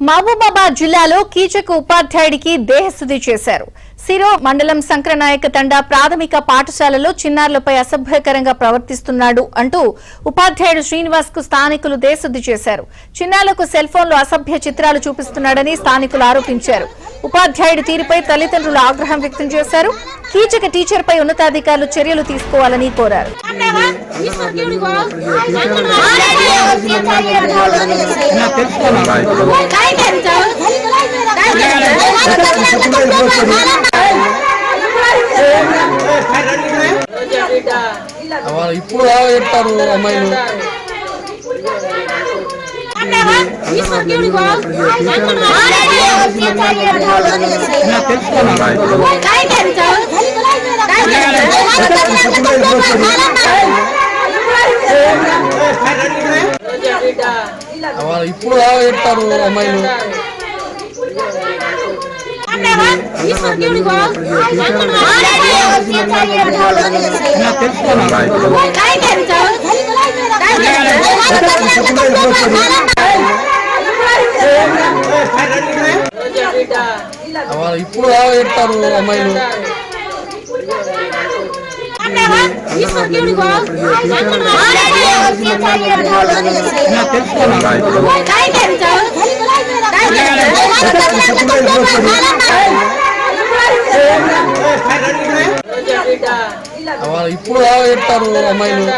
మహబూబాబాద్ జిల్లాలో కీచక ఉపాధ్యాయుడికి దేహశుద్ధి చేశారు. సిరో మండలం సంక్రనాయక తండా ప్రాథమిక పాఠశాలలో చిన్నారులపై అసభ్యకరంగా ప్రవర్తిస్తున్నాడు అంటూ ఉపాధ్యాయుడు శ్రీనివాస్ కు స్థానికులు దేహశుద్ధి చేశారు. చిన్నారులకు సెల్ ఫోన్లో అసభ్య చిత్రాలు చూపిస్తున్నాడని స్థానికులు ఆరోపించారు. ఉపాధ్యాయుడి తీరుపై తల్లిదండ్రులు ఆగ్రహం వ్యక్తం చేశారు. కీచక టీచర్ పై ఉన్నతాధికారులు చర్యలు తీసుకోవాలని కోరారు. ఇప్పుడు చెప్తారు అమ్మాయిలు ఇప్పుడు చెప్తారు అమ్మాయిలు ఇప్పుడు చెప్తారు అమ్మాయిలు ఇప్పుడు చెప్తారు అమ్మాయిలు